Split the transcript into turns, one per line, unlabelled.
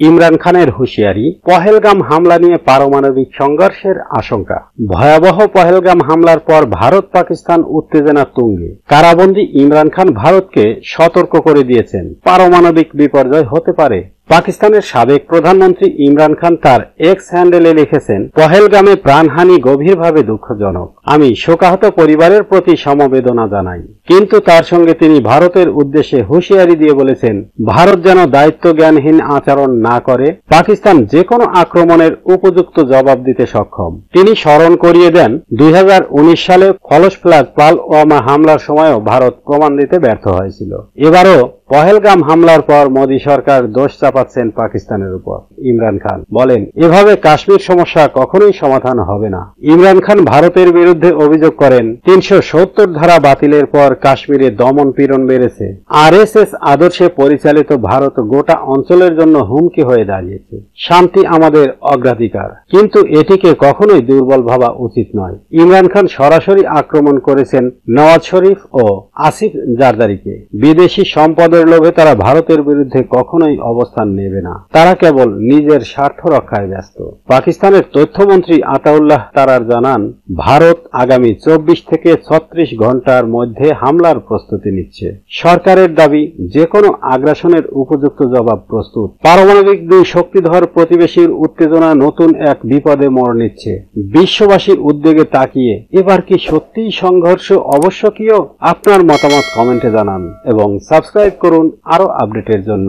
ইমরান খানের হুঁশিয়ারি, পহেলগাম হামলা নিয়ে পারমাণবিক সংঘর্ষের আশঙ্কা। ভয়াবহ পহেলগাম হামলার পর ভারত পাকিস্তান উত্তেজনা তুঙ্গে। কারাবন্দী ইমরান খান ভারতকে সতর্ক করে দিয়েছেন, পারমাণবিক বিপর্যয় হতে পারে। পাকিস্তানের সাবেক প্রধানমন্ত্রী ইমরান খান তার এক্স হ্যান্ডেলে লিখেছেন, পহেলগামে প্রাণহানি গভীরভাবে দুঃখজনক। আমি শোকাহত পরিবারের প্রতি সমবেদনা জানাই। কিন্তু তার সঙ্গে তিনি ভারতের উদ্দেশ্যে হুঁশিয়ারি দিয়ে বলেছেন, ভারত যেন দায়িত্ব জ্ঞানহীন আচরণ না করে, পাকিস্তান যে কোনো আক্রমণের উপযুক্ত জবাব দিতে সক্ষম। তিনি স্মরণ করিয়ে দেন, 2019 সালে খলসপ্লাগ পালওয়ামা হামলার সময়ও ভারত প্রমাণ দিতে ব্যর্থ হয়েছিল। এবারও পহেলগাম হামলার পর মোদী সরকার দোষ চাপাচ্ছেন পাকিস্তানের উপর। ইমরান খান বলেন, এভাবে কাশ্মীর সমস্যা কখনোই সমাধান হবে না। ইমরান খান ভারতের বিরুদ্ধে অভিযোগ করেন, 370 ধারা বাতিলের পর কাশ্মীরে দমন পীড়ন বেড়েছে। আরএসএস আদর্শে পরিচালিত ভারত গোটা অঞ্চলের জন্য হুমকি হয়ে দাঁড়িয়েছে। শান্তি আমাদের অগ্রাধিকার, কিন্তু এটিকে কখনোই দুর্বল ভাবা উচিত নয়। ইমরান খান সরাসরি আক্রমণ করেছেন নওয়াজ শরীফ ও আসিফ জারদারিকে। বিদেশি সম্পদ লোভে তারা ভারতের বিরুদ্ধে কখনোই অবস্থান নেবে না। তারা কেবল নিজের স্বার্থ রক্ষায় ব্যস্ত। পাকিস্তানের তথ্যমন্ত্রী আতাউল্লাহ তারার জানান, ভারত আগামী 24 থেকে 36 ঘন্টার মধ্যে হামলার প্রস্তুতি নিচ্ছে। সরকারের দাবি, যে কোনো আগ্রাসনের উপযুক্ত জবাব প্রস্তুত। পারমাণবিক দুই শক্তিধর প্রতিবেশীর উত্তেজনা নতুন এক বিপদে মোড় নিচ্ছে। বিশ্ববাসীর উদ্বেগে তাকিয়ে এবার কি সত্যিই সংঘর্ষ আবশ্যকীয়? আপনার মতামত কমেন্টে জানান এবং সাবস্ক্রাইব করুন আরো আপডেটের জন্য।